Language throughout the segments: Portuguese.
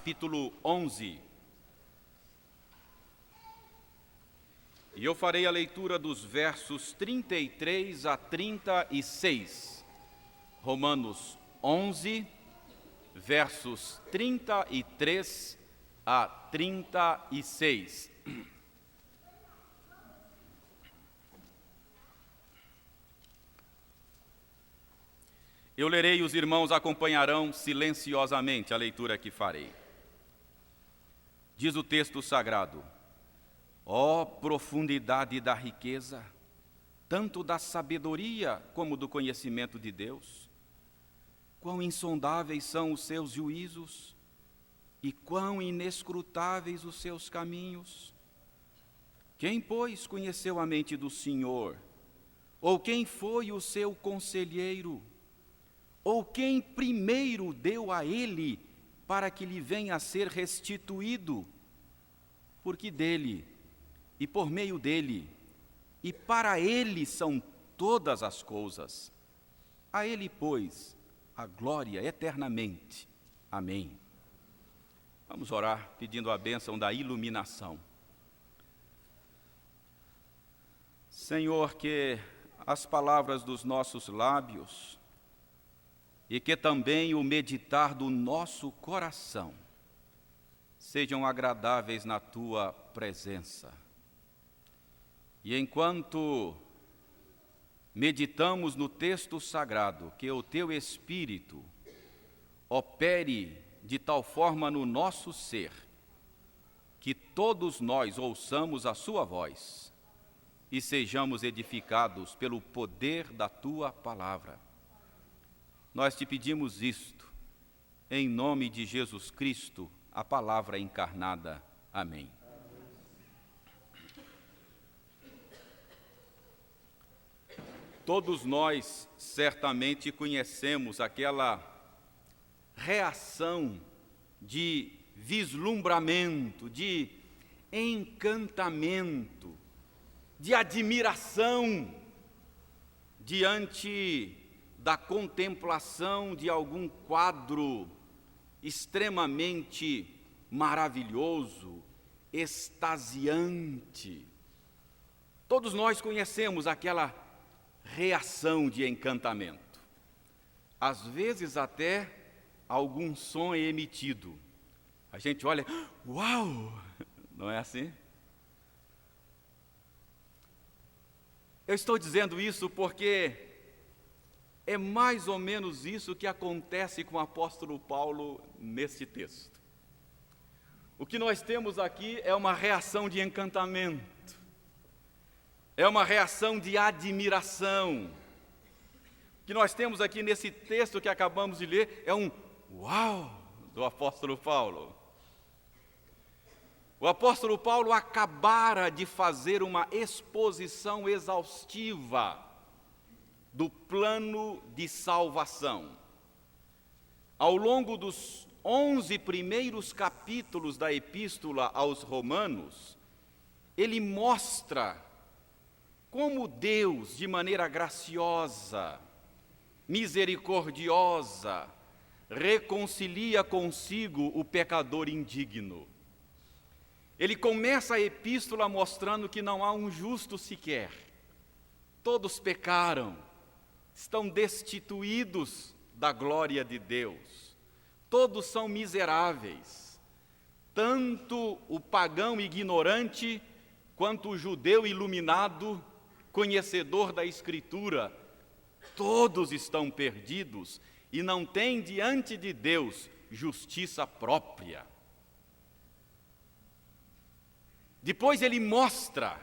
capítulo 11. E eu farei a leitura dos versos 33 a 36. Romanos 11, versos 33 a 36. Eu lerei e os irmãos acompanharão silenciosamente a leitura que farei. Diz o texto sagrado: ó profundidade da riqueza, tanto da sabedoria como do conhecimento de Deus! Quão insondáveis são os seus juízos e quão inescrutáveis os seus caminhos! Quem, pois, conheceu a mente do Senhor? Ou quem foi o seu conselheiro? Ou quem primeiro deu a ele para que lhe venha a ser restituído? Porque dele, e por meio dele, e para ele são todas as coisas. A ele, pois, a glória eternamente. Amém. Vamos orar pedindo a bênção da iluminação. Senhor, que as palavras dos nossos lábios e que também o meditar do nosso coração sejam agradáveis na Tua presença. E enquanto meditamos no texto sagrado, que o Teu Espírito opere de tal forma no nosso ser, que todos nós ouçamos a Sua voz e sejamos edificados pelo poder da Tua palavra. Nós te pedimos isto, em nome de Jesus Cristo, a palavra encarnada. Amém. Todos nós certamente conhecemos aquela reação de vislumbramento, de encantamento, de admiração diante da contemplação de algum quadro extremamente maravilhoso, extasiante. Todos nós conhecemos aquela reação de encantamento. Às vezes até algum som é emitido. A gente olha, uau! Não é assim? Eu estou dizendo isso porque é mais ou menos isso que acontece com o apóstolo Paulo neste texto. O que nós temos aqui é uma reação de encantamento, é uma reação de admiração. O que nós temos aqui nesse texto que acabamos de ler é um uau do apóstolo Paulo. O apóstolo Paulo acabara de fazer uma exposição exaustiva do plano de salvação. Ao longo dos 11 primeiros capítulos da Epístola aos Romanos, ele mostra como Deus, de maneira graciosa, misericordiosa, reconcilia consigo o pecador indigno. Ele começa a epístola mostrando que não há um justo sequer. Todos pecaram, estão destituídos da glória de Deus. Todos são miseráveis. Tanto o pagão ignorante, quanto o judeu iluminado, conhecedor da Escritura, todos estão perdidos e não têm diante de Deus justiça própria. Depois ele mostra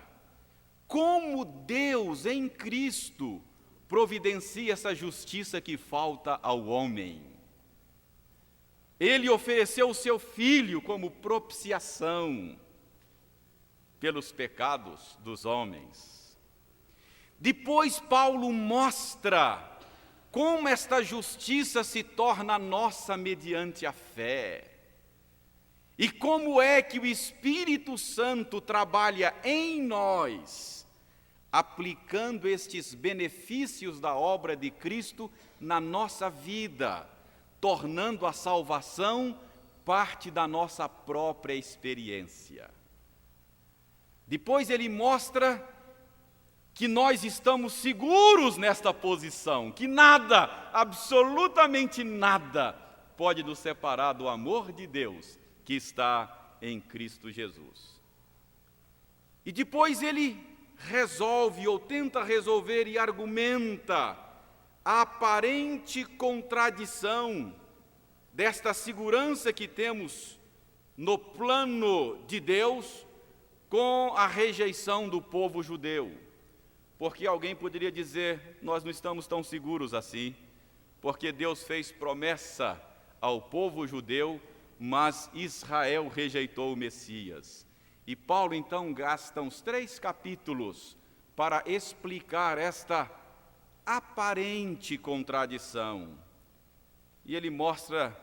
como Deus em Cristo providencia essa justiça que falta ao homem. Ele ofereceu o seu Filho como propiciação pelos pecados dos homens. Depois Paulo mostra como esta justiça se torna nossa mediante a fé. E como é que o Espírito Santo trabalha em nós, aplicando estes benefícios da obra de Cristo na nossa vida, tornando a salvação parte da nossa própria experiência. Depois ele mostra que nós estamos seguros nesta posição, que nada, absolutamente nada, pode nos separar do amor de Deus que está em Cristo Jesus. E depois ele resolve ou tenta resolver e argumenta a aparente contradição desta segurança que temos no plano de Deus com a rejeição do povo judeu. Porque alguém poderia dizer, nós não estamos tão seguros assim, porque Deus fez promessa ao povo judeu, mas Israel rejeitou o Messias. E Paulo então gasta uns 3 capítulos para explicar esta aparente contradição. E ele mostra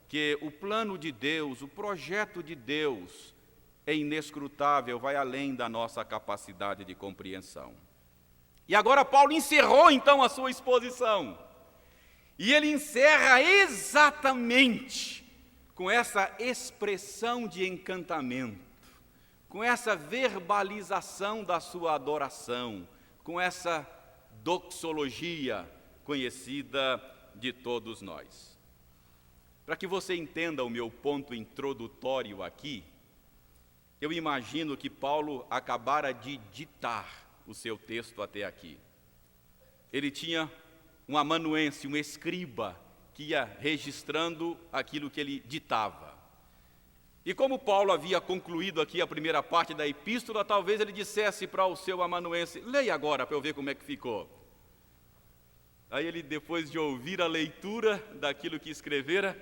que o plano de Deus, o projeto de Deus é inescrutável, vai além da nossa capacidade de compreensão. E agora Paulo encerrou então a sua exposição. E ele encerra exatamente com essa expressão de encantamento, com essa verbalização da sua adoração, com essa doxologia conhecida de todos nós. Para que você entenda o meu ponto introdutório aqui, eu imagino que Paulo acabara de ditar o seu texto até aqui. Ele tinha um amanuense, um escriba, que ia registrando aquilo que ele ditava. E como Paulo havia concluído aqui a primeira parte da epístola, talvez ele dissesse para o seu amanuense, leia agora para eu ver como é que ficou. Aí ele, depois de ouvir a leitura daquilo que escrevera,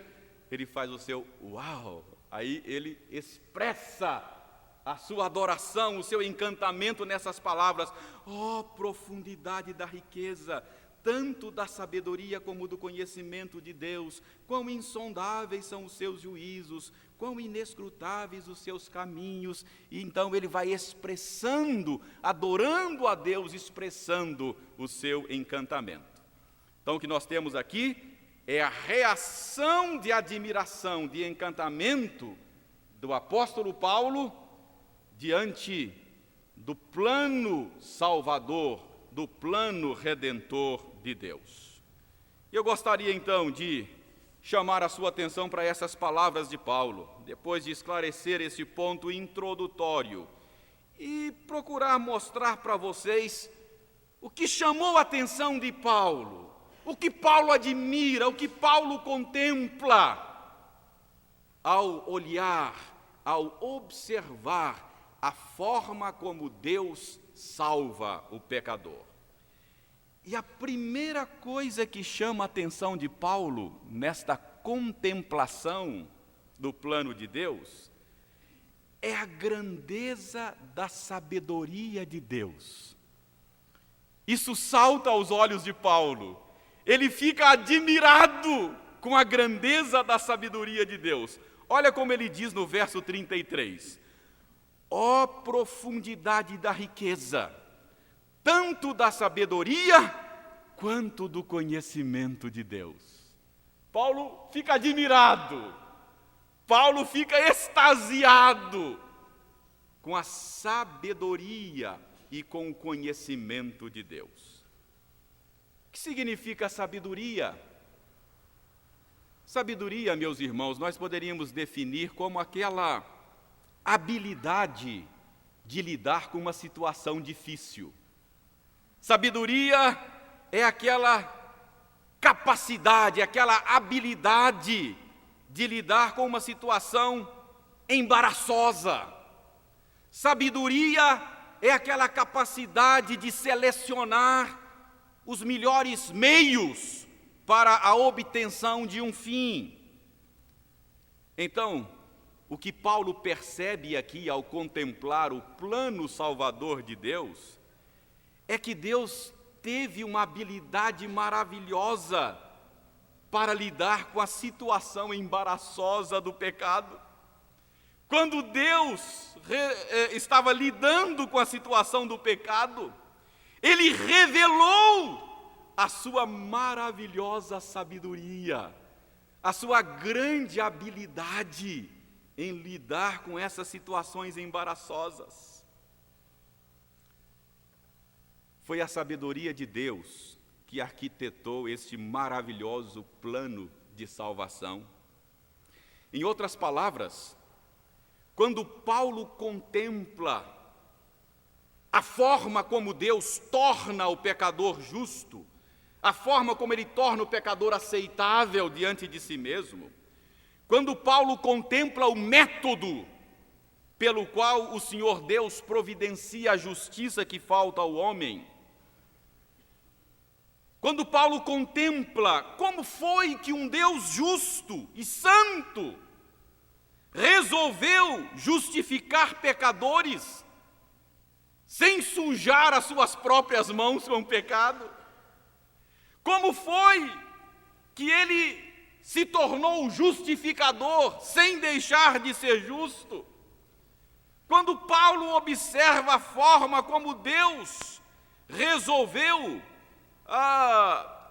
ele faz o seu uau. Aí ele expressa a sua adoração, o seu encantamento nessas palavras. Oh, profundidade da riqueza, tanto da sabedoria como do conhecimento de Deus, quão insondáveis são os seus juízos, quão inescrutáveis os seus caminhos. E então ele vai expressando, adorando a Deus, expressando o seu encantamento. Então o que nós temos aqui é a reação de admiração, de encantamento do apóstolo Paulo diante do plano salvador, do plano redentor de Deus. Eu gostaria então de chamar a sua atenção para essas palavras de Paulo, depois de esclarecer esse ponto introdutório e procurar mostrar para vocês o que chamou a atenção de Paulo, o que Paulo admira, o que Paulo contempla ao olhar, ao observar a forma como Deus salva o pecador. E a primeira coisa que chama a atenção de Paulo nesta contemplação do plano de Deus é a grandeza da sabedoria de Deus. Isso salta aos olhos de Paulo. Ele fica admirado com a grandeza da sabedoria de Deus. Olha como ele diz no verso 33. Ó profundidade da riqueza, tanto da sabedoria quanto do conhecimento de Deus. Paulo fica admirado, Paulo fica extasiado com a sabedoria e com o conhecimento de Deus. O que significa sabedoria? Sabedoria, meus irmãos, nós poderíamos definir como aquela habilidade de lidar com uma situação difícil. Sabedoria é aquela capacidade, aquela habilidade de lidar com uma situação embaraçosa. Sabedoria é aquela capacidade de selecionar os melhores meios para a obtenção de um fim. Então, o que Paulo percebe aqui ao contemplar o plano salvador de Deus é que Deus teve uma habilidade maravilhosa para lidar com a situação embaraçosa do pecado. Quando Deus estava lidando com a situação do pecado, Ele revelou a sua maravilhosa sabedoria, a sua grande habilidade em lidar com essas situações embaraçosas. Foi a sabedoria de Deus que arquitetou este maravilhoso plano de salvação. Em outras palavras, quando Paulo contempla a forma como Deus torna o pecador justo, a forma como ele torna o pecador aceitável diante de si mesmo, quando Paulo contempla o método pelo qual o Senhor Deus providencia a justiça que falta ao homem, quando Paulo contempla como foi que um Deus justo e santo resolveu justificar pecadores sem sujar as suas próprias mãos com o pecado, como foi que ele se tornou justificador sem deixar de ser justo. Quando Paulo observa a forma como Deus resolveu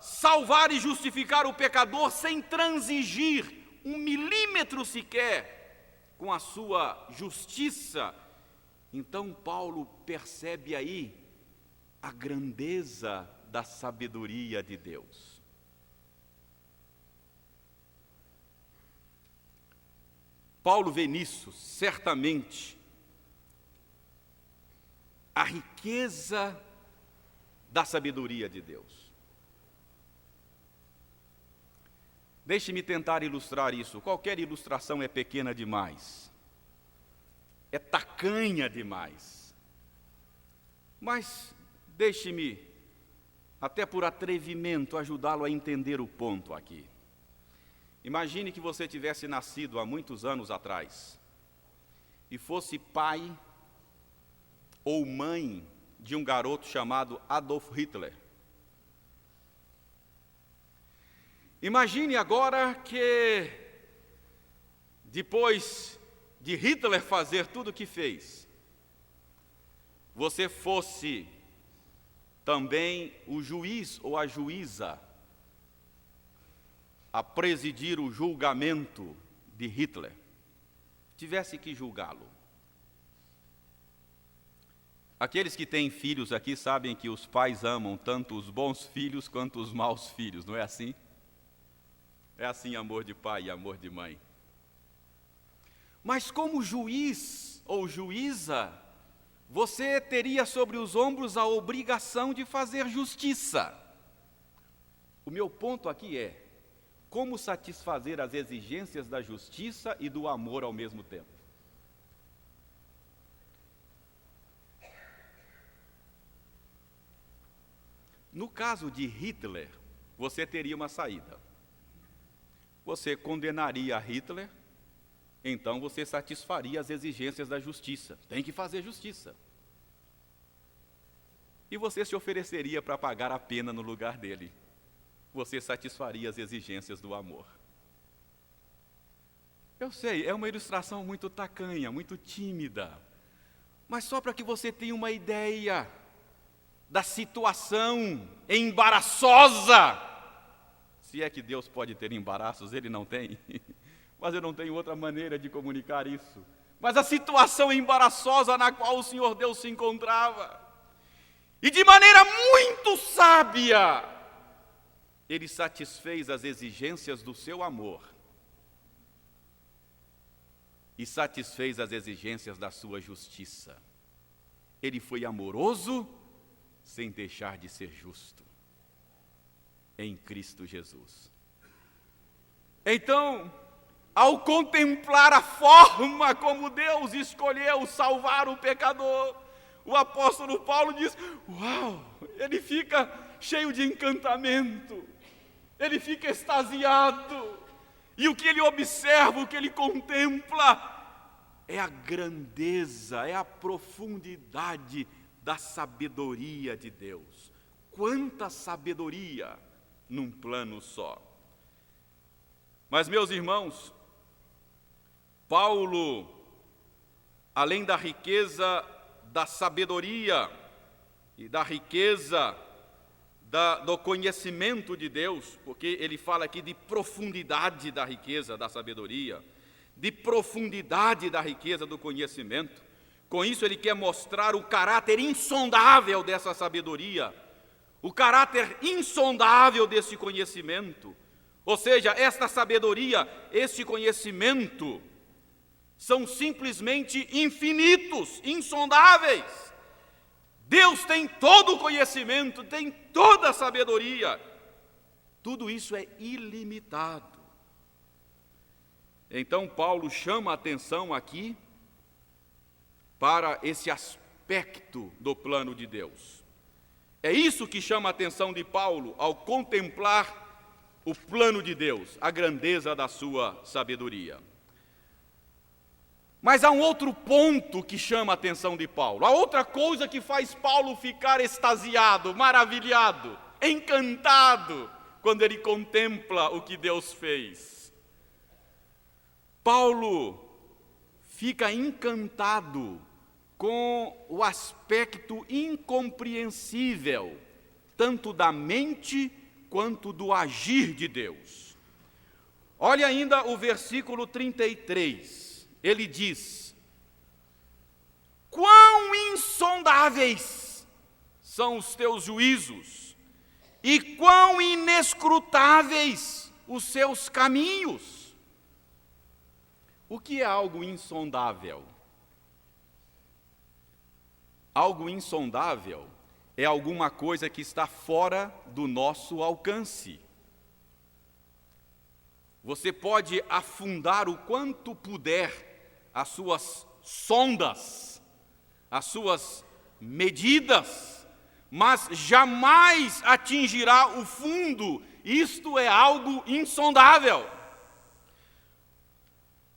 salvar e justificar o pecador sem transigir 1 milímetro sequer com a sua justiça, então Paulo percebe aí a grandeza da sabedoria de Deus. Paulo vê nisso, certamente, a riqueza da sabedoria de Deus. Deixe-me tentar ilustrar isso. Qualquer ilustração é pequena demais, é tacanha demais. Mas deixe-me, até por atrevimento, ajudá-lo a entender o ponto aqui. Imagine que você tivesse nascido há muitos anos atrás e fosse pai ou mãe de um garoto chamado Adolf Hitler. Imagine agora que, depois de Hitler fazer tudo o que fez, você fosse também o juiz ou a juíza a presidir o julgamento de Hitler, tivesse que julgá-lo. Aqueles que têm filhos aqui sabem que os pais amam tanto os bons filhos quanto os maus filhos, não é assim? É assim amor de pai e amor de mãe. Mas como juiz ou juíza, você teria sobre os ombros a obrigação de fazer justiça. O meu ponto aqui é como satisfazer as exigências da justiça e do amor ao mesmo tempo. No caso de Hitler, você teria uma saída. Você condenaria Hitler, então você satisfaria as exigências da justiça. Tem que fazer justiça. E você se ofereceria para pagar a pena no lugar dele. Você satisfaria as exigências do amor. Eu sei, é uma ilustração muito tacanha, muito tímida, mas só para que você tenha uma ideia da situação embaraçosa. Se é que Deus pode ter embaraços, Ele não tem, mas eu não tenho outra maneira de comunicar isso. Mas a situação embaraçosa na qual o Senhor Deus se encontrava, e de maneira muito sábia, Ele satisfez as exigências do seu amor e satisfez as exigências da sua justiça. Ele foi amoroso sem deixar de ser justo em Cristo Jesus. Então, ao contemplar a forma como Deus escolheu salvar o pecador, o apóstolo Paulo diz: uau, ele fica cheio de encantamento, ele fica extasiado, e o que ele observa, o que ele contempla, é a grandeza, é a profundidade da sabedoria de Deus. Quanta sabedoria num plano só. Mas, meus irmãos, Paulo, além da riqueza da sabedoria e da riqueza do conhecimento de Deus, porque ele fala aqui de profundidade da riqueza da sabedoria, de profundidade da riqueza do conhecimento. Com isso ele quer mostrar o caráter insondável dessa sabedoria, o caráter insondável desse conhecimento. Ou seja, esta sabedoria, este conhecimento, são simplesmente infinitos, insondáveis. Deus tem todo o conhecimento, tem toda a sabedoria. Tudo isso é ilimitado. Então Paulo chama a atenção aqui para esse aspecto do plano de Deus. É isso que chama a atenção de Paulo ao contemplar o plano de Deus, a grandeza da sua sabedoria. Mas há um outro ponto que chama a atenção de Paulo, há outra coisa que faz Paulo ficar extasiado, maravilhado, encantado, quando ele contempla o que Deus fez. Paulo fica encantado com o aspecto incompreensível, tanto da mente quanto do agir de Deus. Olha ainda o versículo 33. Ele diz: quão insondáveis são os teus juízos, e quão inescrutáveis os seus caminhos. O que é algo insondável? Algo insondável é alguma coisa que está fora do nosso alcance. Você pode afundar o quanto puder as suas sondas, as suas medidas, mas jamais atingirá o fundo. Isto é algo insondável.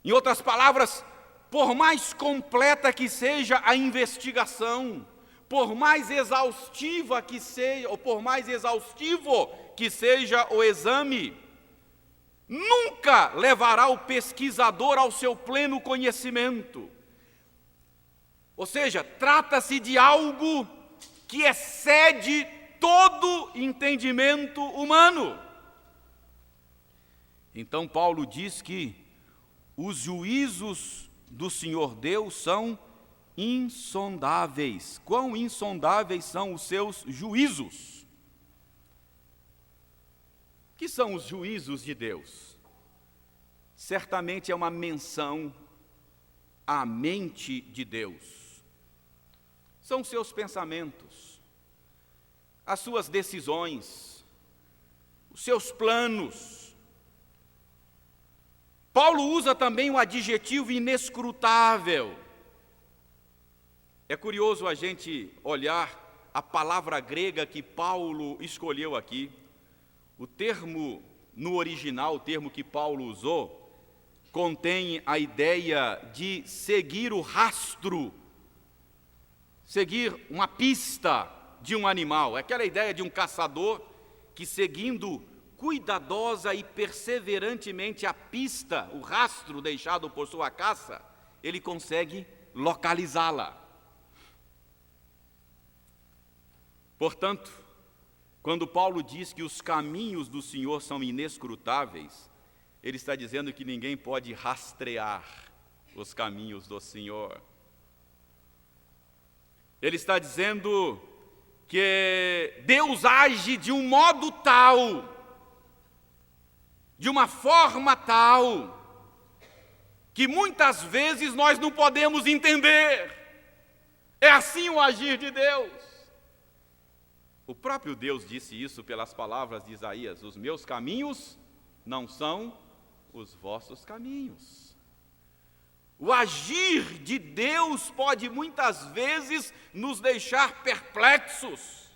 Em outras palavras, por mais completa que seja a investigação, por mais exaustiva que seja, ou por mais exaustivo que seja o exame, nunca levará o pesquisador ao seu pleno conhecimento. Ou seja, trata-se de algo que excede todo entendimento humano. Então Paulo diz que os juízos do Senhor Deus são insondáveis. Quão insondáveis são os seus juízos? O que são os juízos de Deus? Certamente é uma menção à mente de Deus. São seus pensamentos, as suas decisões, os seus planos. Paulo usa também o adjetivo inescrutável. É curioso a gente olhar a palavra grega que Paulo escolheu aqui. O termo, no original, o termo que Paulo usou, contém a ideia de seguir o rastro, seguir uma pista de um animal. É aquela ideia de um caçador que, seguindo cuidadosa e perseverantemente a pista, o rastro deixado por sua caça, ele consegue localizá-la. Portanto, quando Paulo diz que os caminhos do Senhor são inescrutáveis, ele está dizendo que ninguém pode rastrear os caminhos do Senhor. Ele está dizendo que Deus age de um modo tal, de uma forma tal, que muitas vezes nós não podemos entender. É assim o agir de Deus. O próprio Deus disse isso pelas palavras de Isaías: os meus caminhos não são os vossos caminhos. O agir de Deus pode muitas vezes nos deixar perplexos.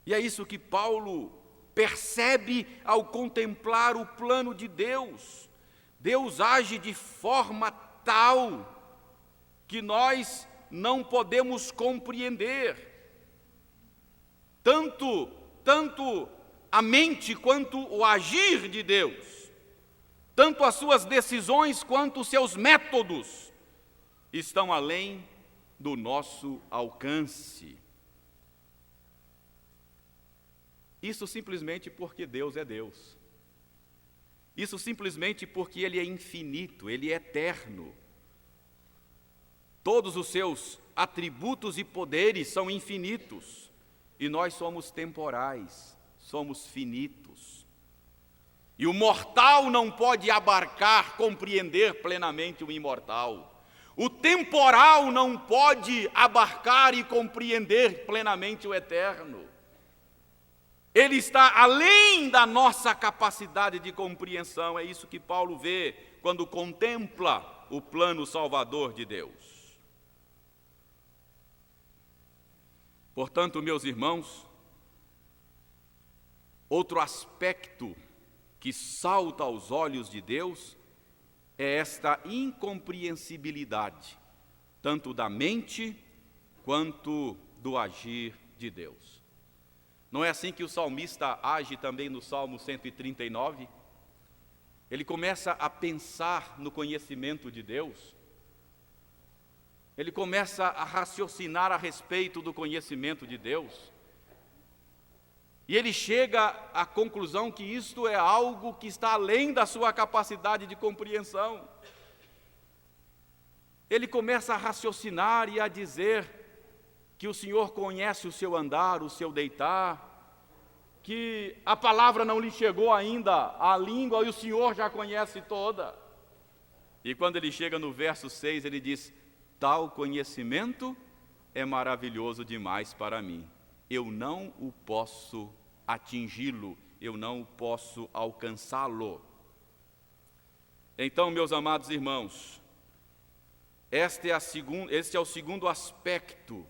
E é isso que Paulo percebe ao contemplar o plano de Deus. Deus age de forma tal que nós não podemos compreender. Tanto a mente quanto o agir de Deus, tanto as suas decisões quanto os seus métodos, estão além do nosso alcance. Isso simplesmente porque Deus é Deus. Isso simplesmente porque Ele é infinito, Ele é eterno. Todos os seus atributos e poderes são infinitos. E nós somos temporais, somos finitos. E o mortal não pode abarcar, compreender plenamente o imortal. O temporal não pode abarcar e compreender plenamente o eterno. Ele está além da nossa capacidade de compreensão. É isso que Paulo vê quando contempla o plano salvador de Deus. Portanto, meus irmãos, outro aspecto que salta aos olhos de Deus é esta incompreensibilidade, tanto da mente quanto do agir de Deus. Não é assim que o salmista age também no Salmo 139? Ele começa a pensar no conhecimento de Deus. Ele começa a raciocinar a respeito do conhecimento de Deus. E ele chega à conclusão que isto é algo que está além da sua capacidade de compreensão. Ele começa a raciocinar e a dizer que o Senhor conhece o seu andar, o seu deitar, que a palavra não lhe chegou ainda à língua e o Senhor já conhece toda. E quando ele chega no verso 6, ele diz: tal conhecimento é maravilhoso demais para mim. Eu não o posso atingi-lo, eu não posso alcançá-lo. Então, meus amados irmãos, este é o segundo aspecto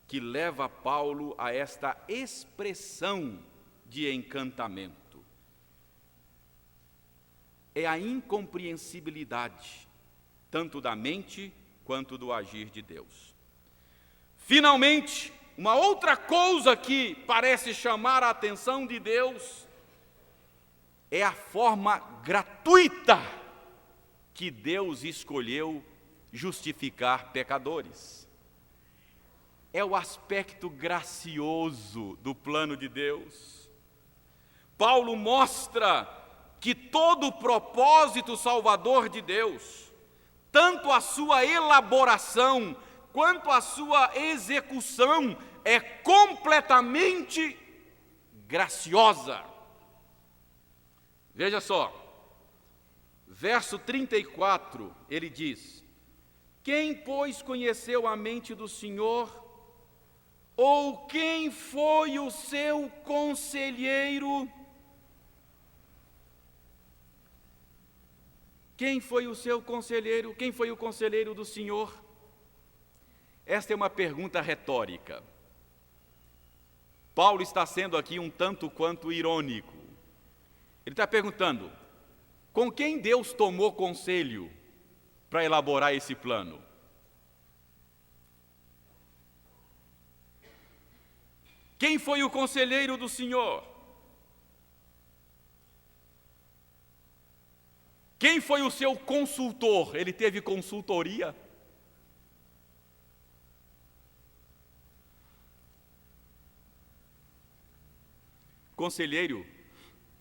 que leva Paulo a esta expressão de encantamento. É a incompreensibilidade, tanto da mente quanto do agir de Deus. Finalmente, uma outra coisa que parece chamar a atenção de Deus é a forma gratuita que Deus escolheu justificar pecadores. É o aspecto gracioso do plano de Deus. Paulo mostra que todo o propósito salvador de Deus, tanto a sua elaboração quanto a sua execução, é completamente graciosa. Veja só, verso 34, ele diz: quem, pois, conheceu a mente do Senhor? Ou quem foi o seu conselheiro? Quem foi o seu conselheiro? Quem foi o conselheiro do Senhor? Esta é uma pergunta retórica. Paulo está sendo aqui um tanto quanto irônico. Ele está perguntando: com quem Deus tomou conselho para elaborar esse plano? Quem foi o conselheiro do Senhor? Quem foi o seu consultor? Ele teve consultoria? Conselheiro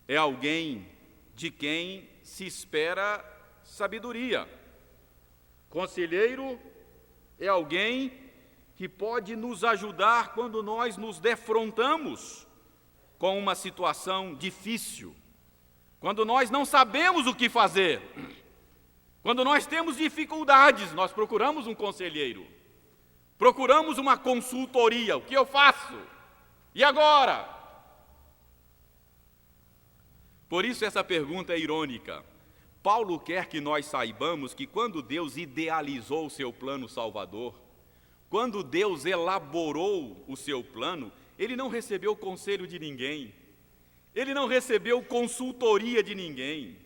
é alguém de quem se espera sabedoria. Conselheiro é alguém que pode nos ajudar quando nós nos defrontamos com uma situação difícil, quando nós não sabemos o que fazer, quando nós temos dificuldades, nós procuramos um conselheiro, procuramos uma consultoria. O que eu faço? E agora? Por isso essa pergunta é irônica. Paulo quer que nós saibamos que quando Deus idealizou o seu plano salvador, quando Deus elaborou o seu plano, Ele não recebeu conselho de ninguém, Ele não recebeu consultoria de ninguém.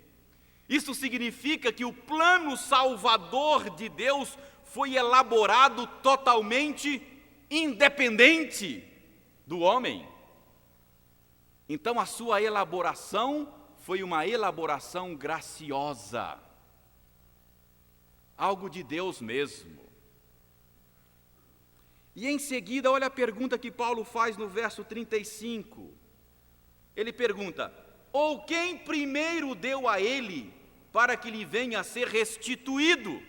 Isso significa que o plano salvador de Deus foi elaborado totalmente independente do homem. Então a sua elaboração foi uma elaboração graciosa, algo de Deus mesmo. E em seguida, olha a pergunta que Paulo faz no verso 35. Ele pergunta: ou quem primeiro deu a ele para que lhe venha a ser restituído?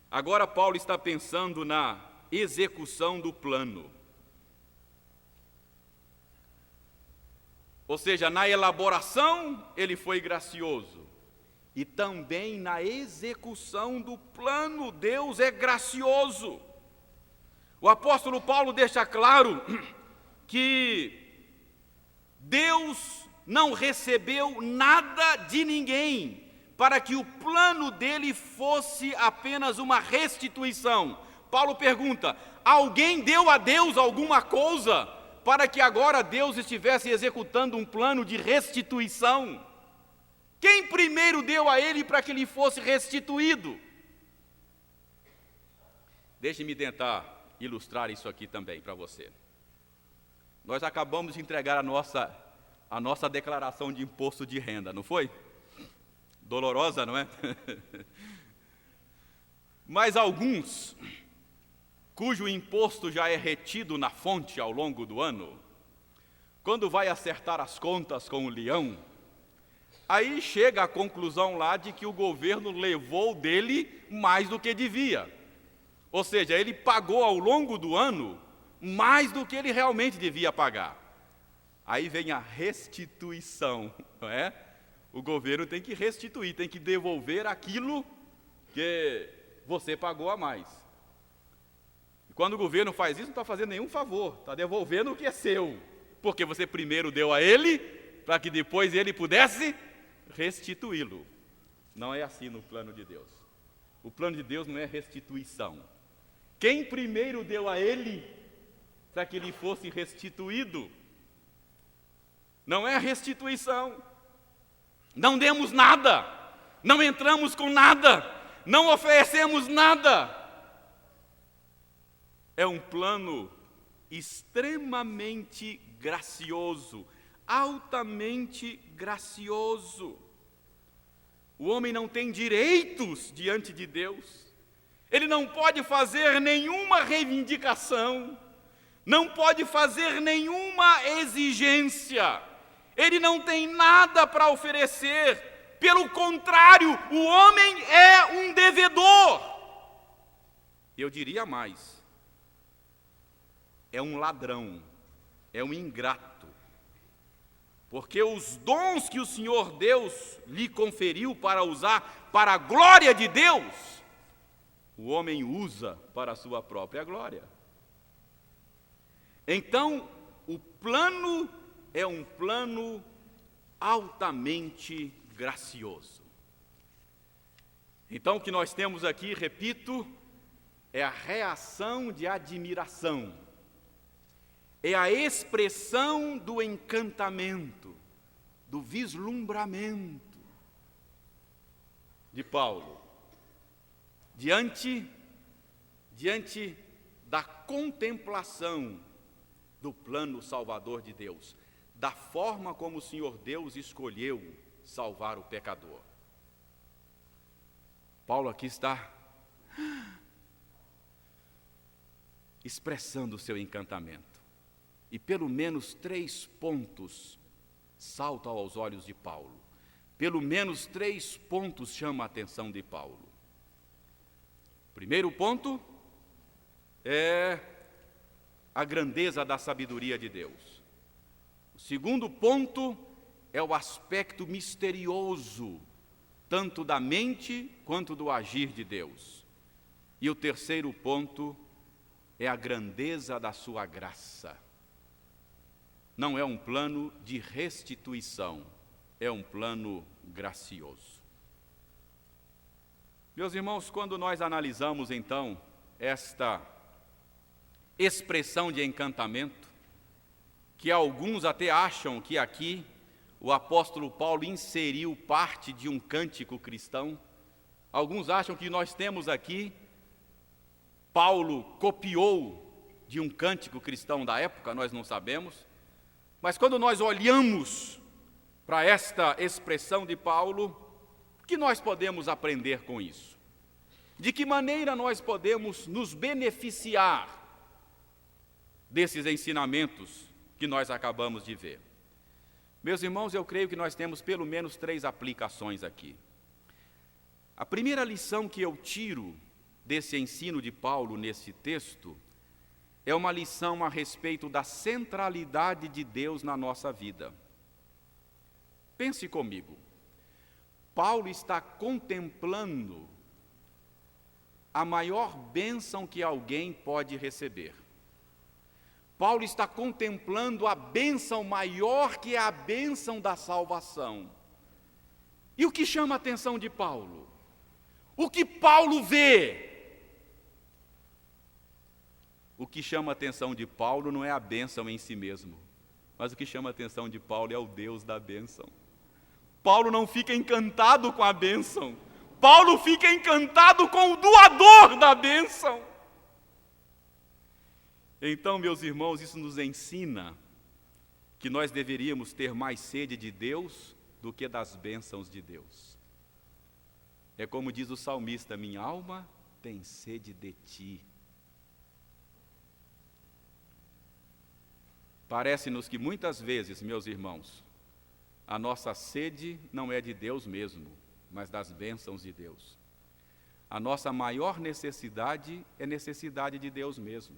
Agora Paulo está pensando na execução do plano. Ou seja, na elaboração ele foi gracioso. E também na execução do plano, Deus é gracioso. O apóstolo Paulo deixa claro que Deus não recebeu nada de ninguém para que o plano dele fosse apenas uma restituição. Paulo pergunta: alguém deu a Deus alguma coisa para que agora Deus estivesse executando um plano de restituição? Quem primeiro deu a ele para que lhe fosse restituído? Deixe-me tentar ilustrar isso aqui também para você. Nós acabamos de entregar a nossa declaração de imposto de renda, não foi? Dolorosa, não é? Mas alguns, cujo imposto já é retido na fonte ao longo do ano, quando vai acertar as contas com o leão, aí chega à conclusão lá de que o governo levou dele mais do que devia. Ou seja, ele pagou ao longo do ano mais do que ele realmente devia pagar. Aí vem a restituição, não é? O governo tem que restituir, tem que devolver aquilo que você pagou a mais. E quando o governo faz isso, não está fazendo nenhum favor, está devolvendo o que é seu, porque você primeiro deu a ele, para que depois ele pudesse restituí-lo. Não é assim no plano de Deus. O plano de Deus não é restituição. Quem primeiro deu a ele para que lhe fosse restituído? Não é restituição. Não demos nada, não entramos com nada, não oferecemos nada. É um plano extremamente gracioso, altamente gracioso. O homem não tem direitos diante de Deus, ele não pode fazer nenhuma reivindicação, não pode fazer nenhuma exigência, ele não tem nada para oferecer, pelo contrário, o homem é um devedor. Eu diria mais, é um ladrão, é um ingrato. Porque os dons que o Senhor Deus lhe conferiu para usar para a glória de Deus, o homem usa para a sua própria glória. Então, o plano é um plano altamente gracioso. Então, o que nós temos aqui, repito, é a reação de admiração. É a expressão do encantamento, do vislumbramento de Paulo, diante da contemplação do plano salvador de Deus, da forma como o Senhor Deus escolheu salvar o pecador. Paulo aqui está expressando o seu encantamento. E pelo menos 3 pontos saltam aos olhos de Paulo. Pelo menos 3 pontos chamam a atenção de Paulo. Primeiro ponto é a grandeza da sabedoria de Deus. O segundo ponto é o aspecto misterioso, tanto da mente quanto do agir de Deus. E o terceiro ponto é a grandeza da sua graça. Não é um plano de restituição, é um plano gracioso. Meus irmãos, quando nós analisamos então esta expressão de encantamento, que alguns até acham que aqui o apóstolo Paulo inseriu parte de um cântico cristão, alguns acham que nós temos aqui, Paulo copiou de um cântico cristão da época, nós não sabemos. Mas quando nós olhamos para esta expressão de Paulo, o que nós podemos aprender com isso? De que maneira nós podemos nos beneficiar desses ensinamentos que nós acabamos de ver. Meus irmãos, eu creio que nós temos pelo menos 3 aplicações aqui. A primeira lição que eu tiro desse ensino de Paulo nesse texto é uma lição a respeito da centralidade de Deus na nossa vida. Pense comigo. Paulo está contemplando a maior bênção que alguém pode receber. Paulo está contemplando a bênção maior que é a bênção da salvação. E o que chama a atenção de Paulo? O que Paulo vê? O que chama a atenção de Paulo não é a bênção em si mesmo, mas o que chama a atenção de Paulo é o Deus da bênção. Paulo não fica encantado com a bênção, Paulo fica encantado com o doador da bênção. Então, meus irmãos, isso nos ensina que nós deveríamos ter mais sede de Deus do que das bênçãos de Deus. É como diz o salmista: minha alma tem sede de ti. Parece-nos que muitas vezes, meus irmãos, a nossa sede não é de Deus mesmo, mas das bênçãos de Deus. A nossa maior necessidade é necessidade de Deus mesmo.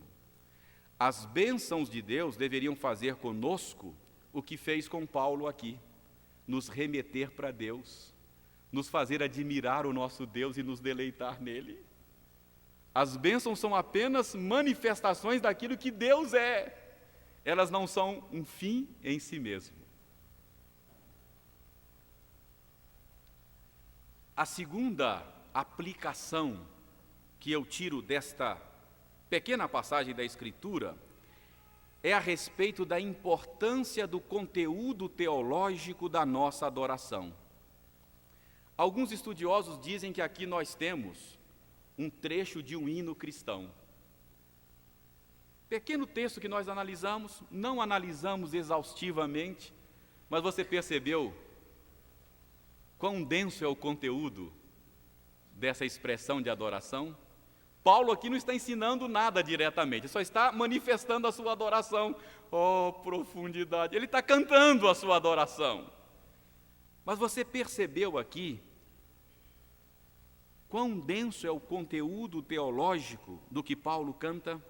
As bênçãos de Deus deveriam fazer conosco o que fez com Paulo aqui, nos remeter para Deus, nos fazer admirar o nosso Deus e nos deleitar nele. As bênçãos são apenas manifestações daquilo que Deus é. Elas não são um fim em si mesmo. A segunda aplicação que eu tiro desta pequena passagem da Escritura é a respeito da importância do conteúdo teológico da nossa adoração. Alguns estudiosos dizem que aqui nós temos um trecho de um hino cristão. Pequeno texto que nós analisamos, não analisamos exaustivamente, mas você percebeu quão denso é o conteúdo dessa expressão de adoração? Paulo aqui não está ensinando nada diretamente, só está manifestando a sua adoração. Oh, profundidade! Ele está cantando a sua adoração. Mas você percebeu aqui quão denso é o conteúdo teológico do que Paulo canta?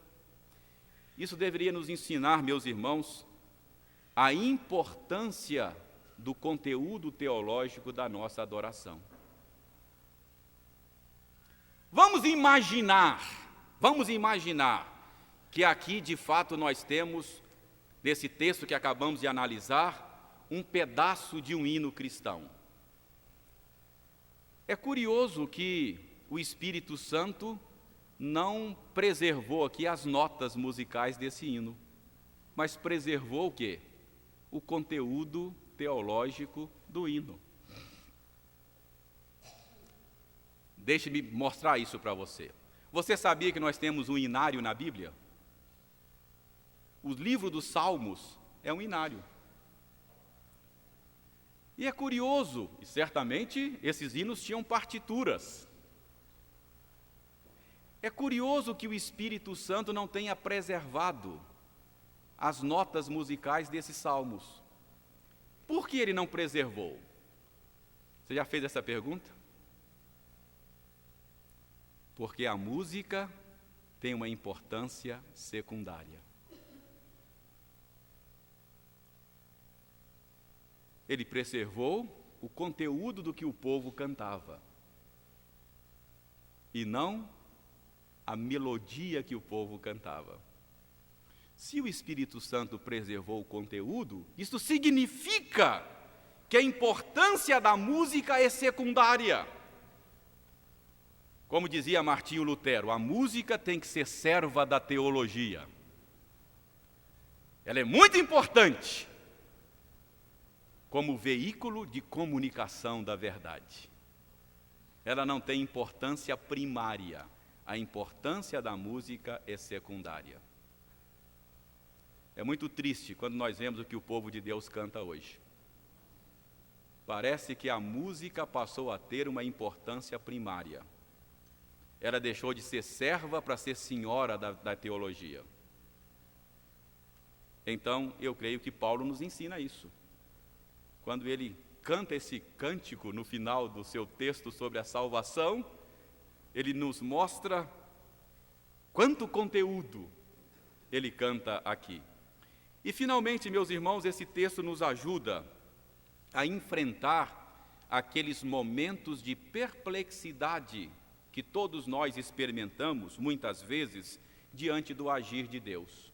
Isso deveria nos ensinar, meus irmãos, a importância do conteúdo teológico da nossa adoração. Vamos imaginar que aqui, de fato, nós temos, nesse texto que acabamos de analisar, um pedaço de um hino cristão. É curioso que o Espírito Santo não preservou aqui as notas musicais desse hino, mas preservou o quê? O conteúdo teológico do hino. Deixe-me mostrar isso para você. Você sabia que nós temos um inário na Bíblia? O livro dos Salmos é um inário. E é curioso, e certamente esses hinos tinham partituras. É curioso que o Espírito Santo não tenha preservado as notas musicais desses salmos. Por que ele não preservou? Você já fez essa pergunta? Porque a música tem uma importância secundária. Ele preservou o conteúdo do que o povo cantava, e não a melodia que o povo cantava. Se o Espírito Santo preservou o conteúdo, isso significa que a importância da música é secundária. Como dizia Martinho Lutero, a música tem que ser serva da teologia. Ela é muito importante como veículo de comunicação da verdade. Ela não tem importância primária. A importância da música é secundária. É muito triste quando nós vemos o que o povo de Deus canta hoje. Parece que a música passou a ter uma importância primária. Ela deixou de ser serva para ser senhora da teologia. Então, eu creio que Paulo nos ensina isso. Quando ele canta esse cântico no final do seu texto sobre a salvação, ele nos mostra quanto conteúdo ele canta aqui. E, finalmente, meus irmãos, esse texto nos ajuda a enfrentar aqueles momentos de perplexidade que todos nós experimentamos, muitas vezes, diante do agir de Deus.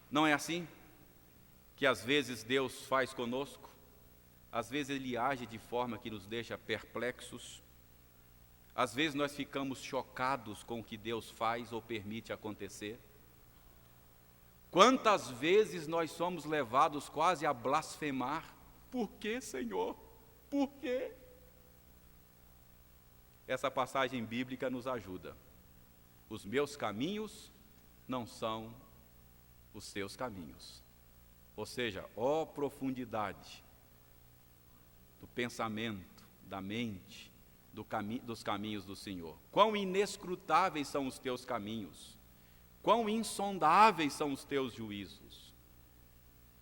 Não é assim que às vezes Deus faz conosco? Às vezes Ele age de forma que nos deixa perplexos. Às vezes nós ficamos chocados com o que Deus faz ou permite acontecer. Quantas vezes nós somos levados quase a blasfemar? Por que, Senhor? Por quê? Essa passagem bíblica nos ajuda. Os meus caminhos não são os seus caminhos. Ou seja, ó profundidade do pensamento, da mente, dos caminhos do Senhor. Quão inescrutáveis são os teus caminhos, quão insondáveis são os teus juízos.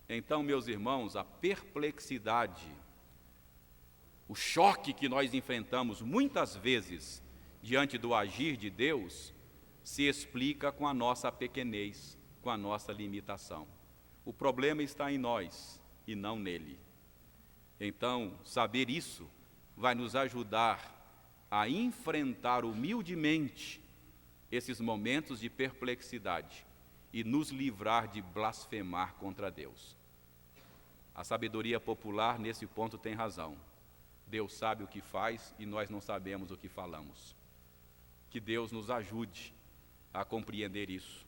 Então, meus irmãos, a perplexidade, o choque que nós enfrentamos muitas vezes diante do agir de Deus, se explica com a nossa pequenez, com a nossa limitação. O problema está em nós e não nele. Então, saber isso vai nos ajudar a enfrentar humildemente esses momentos de perplexidade e nos livrar de blasfemar contra Deus. A sabedoria popular nesse ponto tem razão. Deus sabe o que faz e nós não sabemos o que falamos. Que Deus nos ajude a compreender isso,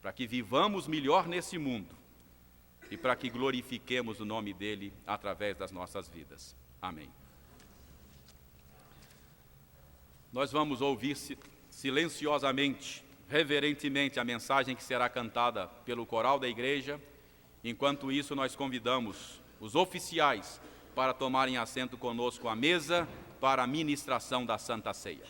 para que vivamos melhor nesse mundo e para que glorifiquemos o nome dEle através das nossas vidas. Amém. Nós vamos ouvir silenciosamente, reverentemente, a mensagem que será cantada pelo coral da igreja. Enquanto isso, nós convidamos os oficiais para tomarem assento conosco à mesa para a ministração da Santa Ceia.